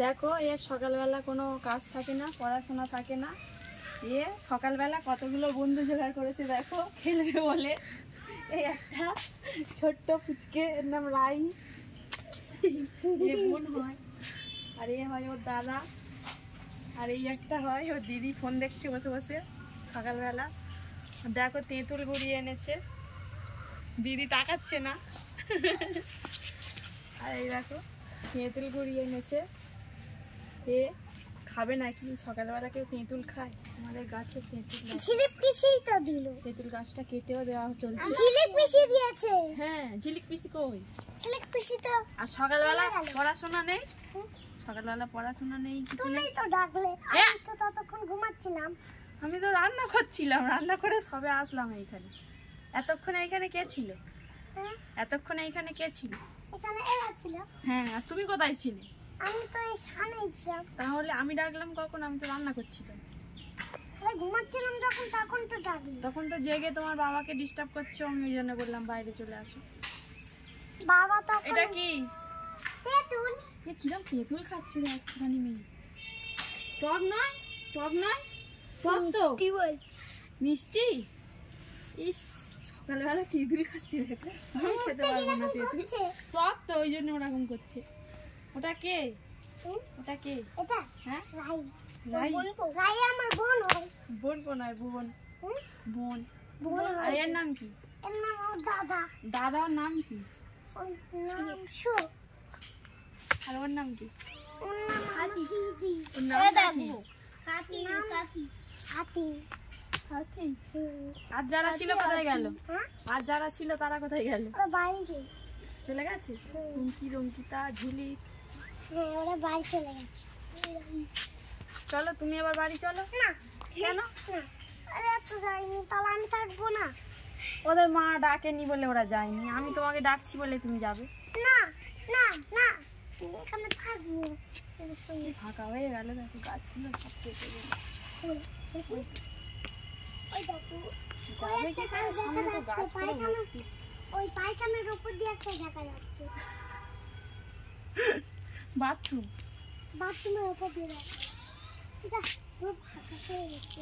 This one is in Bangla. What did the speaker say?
দেখো এর সকালবেলা কোনো কাজ থাকে না, পড়াশোনা থাকে না। এ সকালবেলা কতগুলো বন্ধু জোগাড় করেছে দেখো, খেলবে বলে। এই একটা ছোট্ট পুচকে, এর নাম রাই, এ বোন হয়, আর এ হয় ওর দাদা, আর এই একটা হয় ওর দিদি, ফোন দেখছে বসে বসে সকালবেলা। দেখো তেঁতুল গুড়িয়ে এনেছে, দিদি তাকাচ্ছে না। আর এই দেখো তেঁতুল গুড়িয়ে এনেছে, এ খাবে নাকি? সকালবেলা কেউ তেঁতুল খায়? আমাদের গাছে তেঁতুল, ঝিলিক পিসিই তো দিল। তেঁতুল গাছটা কেটেও দেওয়া চলছে। ঝিলিক পিসি দিয়েছে। হ্যাঁ, ঝিলিক পিসি কই? ঝিলিক পিসি তো। আর সকালবেলা পড়াশোনা নেই? সকালবেলা পড়াশোনা নেই, কিছু নেই। তুমি তো ডাকলে, আমি তো ততক্ষণ ঘুমাচ্ছিলাম। আমি তো রান্না করছিলাম, রান্না করে সবে আসলাম এইখানে। এতক্ষণে এইখানে কে ছিল? এতক্ষণে এইখানে কে ছিল? এখানে এরা ছিল। হ্যাঁ, আর তুমি কোথায় ছিলে? আমি তো এখানেই ছিলাম। তাহলে আমি ডাকলাম কখন? আমি তো রান্না করছিলাম। আরে ঘুমাচ্ছিলাম যখন, তখন তো ডাকলি। তখন তো জেগে তোমার বাবাকে ডিস্টার্ব করছো, আমি ওই জন্য বললাম বাইরে চলে আসো। বাবা তো এটা কি? তেঁতুল। এ কিরম তেঁতুল খাচ্ছে রে একটুখানি মেয়ে। টক নয়, টক নয়, টক তো। কি বল? মিষ্টি। ইস, সকালবেলা তেঁতুল খাচ্ছে দেখো। আমি খেতে পারবো না তেঁতুল, টক তো, ওই জন্য ওরকম করছে। ওটা কে? ওটা কে? এটা হ্যাঁ, রাই। রাই। রাই আমার বোন হয়। বোন কোন হয়? বোন, বোন। বোন। আর এর নাম কি? এর নাম আমার দাদা। দাদার নাম কি? ওর নাম সু। আর ওর নাম কি? ওর নাম আমার দিদি। ওর নাম কি? সাথী। সাথী। সাথী। সাথী। আর যারা ছিল কোথায় গেল? আর যারা ছিল তারা কোথায় গেল? ওরা বাইরে চলে গেছে। রুমকি, রঙ্কিতা, ঝিলিক। হ্যাঁ, ওরা বাইরে চলে গেছে। চলো তুমি এবার বাড়ি চলো। না। কেন? না, আরে তো যাইনি, তাহলে আমি থাকবো না। ওদের মা ডাকেনি বলে ওরা যায়নি, আমি তোমাকে ডাকছি বলে তুমি যাবে। না না না, এখানে থাকবো। ফাঁকা হয়ে গেল, দেখো গাছগুলো সব কেটে গেল। ওই দেখো, যাবে কি করে? সামনে তো গাছ পুরো ভর্তি। ওই পায়খানার উপর দিয়ে একটা দেখা যাচ্ছে। বাথরুম, বাথরুমের উপর দিয়ে দেখা যাচ্ছে। এটা পুরো ফাঁকা হয়ে গেছে।